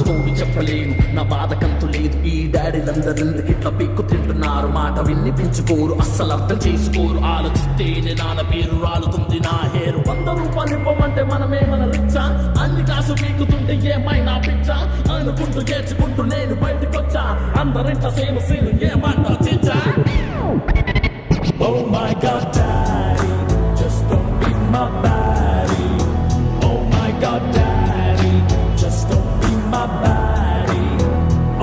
తోడు చెప్పలేను నా బాధ కంతు లేదు. ఈ డాడీలందరెందుకు ఇట్లా పిక్కు తింటున్నారు? మాట వినిపించుకోరు, అస్సలు అర్థం చేసుకోరు. ఆలోచిస్తేనే నాన్న పేరు రాలుతుంది నా హేరు. 100 రూపాయలు ఇవ్వమంటే మనమేమన రిచ్చా? అన్ని కాసు పీకుతుంటే ఏమైనా పిచ్చా? అనుకుంటూ ఏడ్చుకుంటూ నేను బయటకొచ్చా. అందరింట సేమ్ సీను ఏమంటా చిచ్చా? Oh my God, Daddy, just don't be my baddie. Oh my God, Daddy, just don't be my baddie.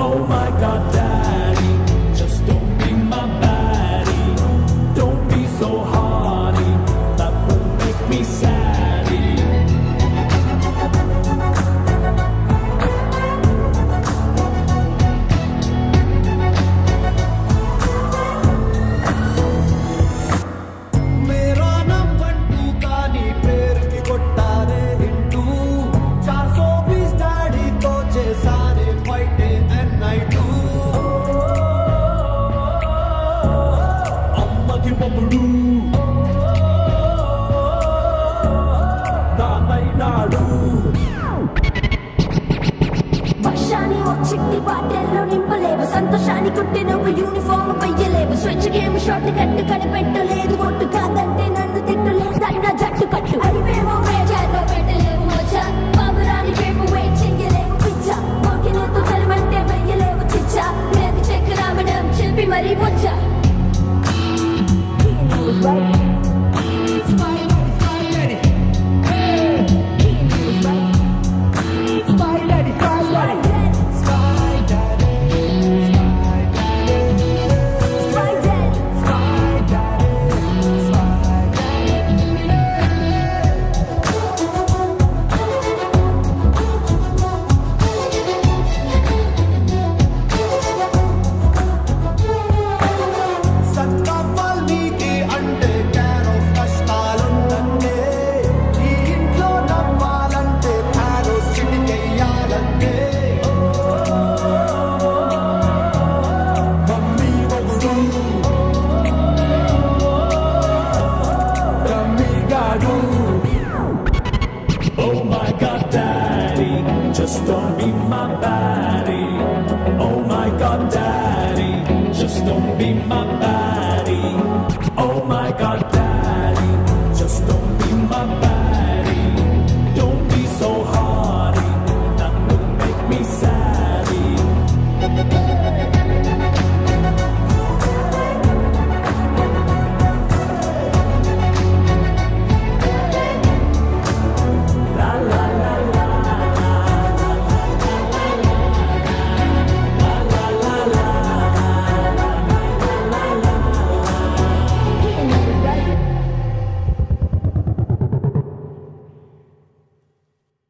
Oh my God, Daddy, just don't be my baddie. Don't be so hardy, that will make me saddy. मेरा नाम बंटू कानी पेड़ की कोट्टारे into 420 daddy तो सारे फाइटे and नाइटू అమ్మకి మొగుడు నాన్నైనాడు. వర్షాన్ని ఓ చిట్టి బాటల్లో నింపలేవు, సంతోషాన్ని కుట్టి నువ్వు యూనిఫామ్ వెయ్యలేవు. స్విచ్ గేమ్ షాట్ కట్టు కనిపెట్టలేదు, ఒట్టు కాదంటే నన్ను తిట్టలేదు అన్న జట్టు కట్టు. అడివేమో వేజాల్లో పెట్టలేవు మోచ, బాబురాని పేపు వెయిట్ చెయ్యలేవు పిచ్చ. మోకినతో చలమంటే వెయ్యలేవు చిచ్చ, లేదు చక్రామణం చెప్పి మరీ వచ్చ. సత్తా వాల్మీకి అంటే క్యాన్ ఆఫ్ కష్టాలుందంటే, ఈ ఇంట్లో నవ్వాలంటే థానోస్ చిటికెయ్యాలంటే. మమ్మీ మొగుడు రమ్మిగాడు. Oh my God, Daddy, just don't be my baddie.